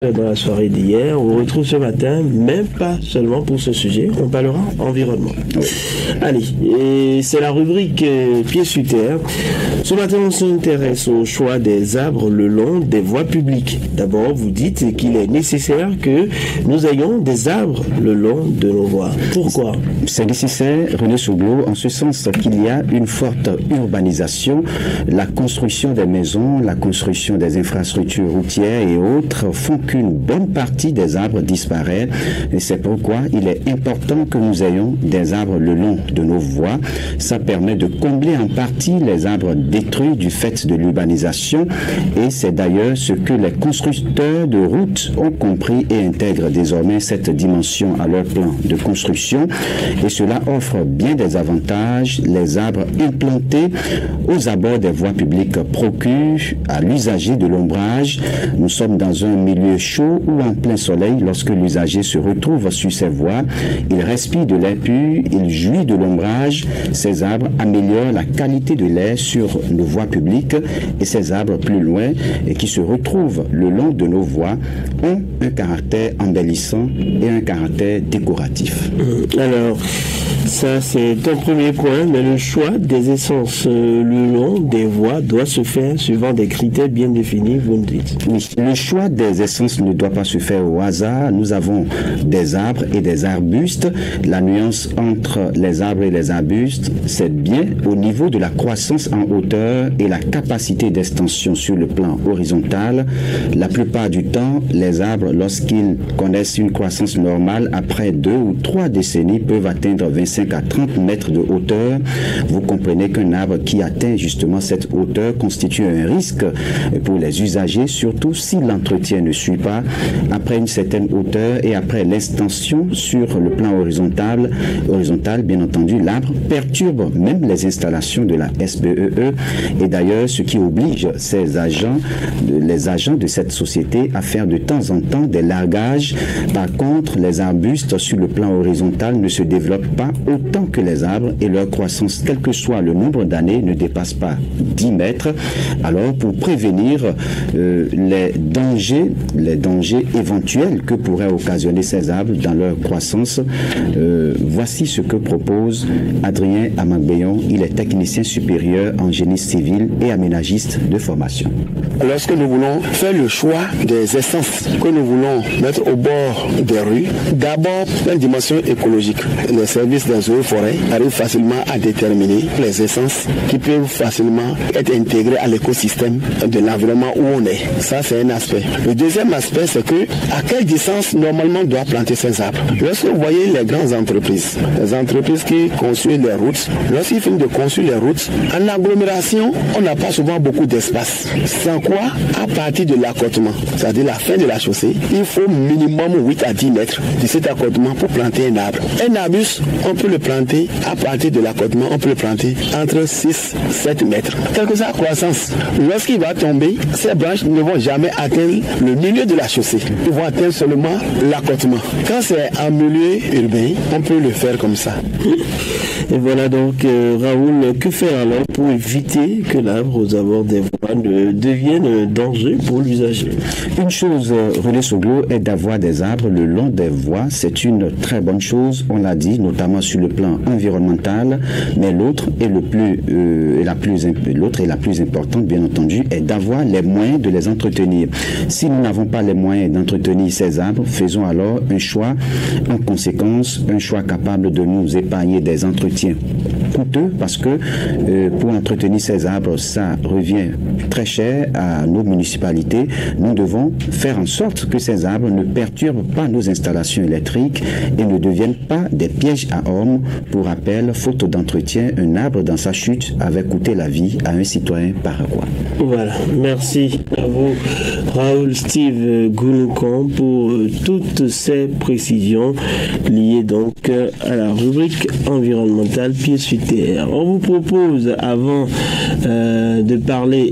Dans la soirée d'hier, on vous retrouve ce matin, même pas seulement pour ce sujet, on parlera environnement. Allez, et c'est la rubrique Pieds sur terre. Ce matin, on s'intéresse au choix des arbres le long des voies publiques. D'abord, vous dites qu'il est nécessaire que nous ayons des arbres le long de nos voies. Pourquoi? C'est nécessaire, René Souglo, en ce sens qu'il y a une forte urbanisation, la construction des maisons, la construction des infrastructures routières et autres font qu'une bonne partie des arbres disparaît et c'est pourquoi il est important que nous ayons des arbres le long de nos voies. Ça permet de combler en partie les arbres détruits du fait de l'urbanisation et c'est d'ailleurs ce que les constructeurs de routes ont compris et intègrent désormais cette dimension à leur plan de construction et cela offre bien des avantages. Les arbres implantés aux abords des voies publiques procurent à l'usager de l'ombrage. Nous sommes dans un milieu chaud ou en plein soleil. Lorsque l'usager se retrouve sur ces voies, il respire de l'air pur, il jouit de l'ombrage. Ces arbres améliorent la qualité de l'air sur nos voies publiques et ces arbres plus loin et qui se retrouvent le long de nos voies ont un caractère embellissant et un caractère décoratif. Alors, ça c'est un premier point, mais le choix des essences le long des voies doit se faire suivant des critères bien définis, vous me dites. Oui, le choix des essences ne doit pas se faire au hasard. Nous avons des arbres et des arbustes. La nuance entre les arbres et les arbustes, c'est bien au niveau de la croissance en hauteur et la capacité d'extension sur le plan horizontal. La plupart du temps, les arbres, lorsqu'ils connaissent une croissance normale, après 2 ou 3 décennies, peuvent atteindre 25 à 30 mètres de hauteur. Vous comprenez qu'un arbre qui atteint justement cette hauteur constitue un risque pour les usagers, surtout si l'entretien ne suit pas. Après une certaine hauteur et après l'extension sur le plan horizontal, bien entendu, l'arbre perturbe même les installations de la SBEE et d'ailleurs ce qui oblige les agents de cette société à faire de temps en temps des largages. Par contre, les arbustes sur le plan horizontal ne se développent pas autant que les arbres et leur croissance, quel que soit le nombre d'années, ne dépasse pas 10 mètres. Alors, pour prévenir les dangers éventuels que pourraient occasionner ces arbres dans leur croissance, voici ce que propose Adrien Amagbeyon. Il est technicien supérieur en génie civil et aménagiste de formation. Lorsque nous voulons faire le choix des essences que nous voulons mettre au bord des rues, d'abord la dimension écologique. Les services des eaux et forêts arrivent facilement à déterminer les essences qui peuvent facilement être intégrées à l'écosystème de l'environnement où on est. Ça, c'est un aspect. Le deuxième aspect, c'est que à quelle distance normalement on doit planter ces arbres. Lorsque vous voyez les grandes entreprises, les entreprises qui construisent les routes, lorsqu'ils finissent de construire les routes, en agglomération, on n'a pas souvent beaucoup d'espace. Sans quoi, à partir de l'accotement, c'est-à-dire la fin de la chaussée, il faut minimum 8 à 10 mètres de cet accotement pour planter un arbre. Un arbuste, on peut le planter à partir de l'accotement, on peut le planter entre 6 et 7 mètres. Quelle que soit la croissance, lorsqu'il va tomber, ces branches ne vont jamais atteindre le milieu de la chaussée. Ils vont atteindre seulement l'accotement. Quand c'est en milieu urbain, on peut le faire comme ça. Et voilà donc, Raoul, que faire alors pour éviter que l'arbre aux abords des voies ne devienne un danger pour l'usager? Une chose, René Souglo, est d'avoir des arbres le long des voies. C'est une très bonne chose, on l'a dit, notamment sur le plan environnemental, mais l'autre et la plus importante, bien entendu, est d'avoir les moyens de les entretenir. Si nous n'avons pas les moyens d'entretenir ces arbres, faisons alors un choix en conséquence, un choix capable de nous épargner des entretiens coûteux parce que pour entretenir ces arbres, ça revient très cher à nos municipalités. Nous devons faire en sorte que ces arbres ne perturbent pas nos installations électriques et ne deviennent pas des pièges à hommes. Pour rappel, faute d'entretien, un arbre dans sa chute avait coûté la vie à un citoyen paraguayen. Voilà, merci à vous, Raoul Steve Gouloukan, pour toutes ces précisions liées donc à la rubrique environnementale Pieds sur terre. On vous propose, avant de parler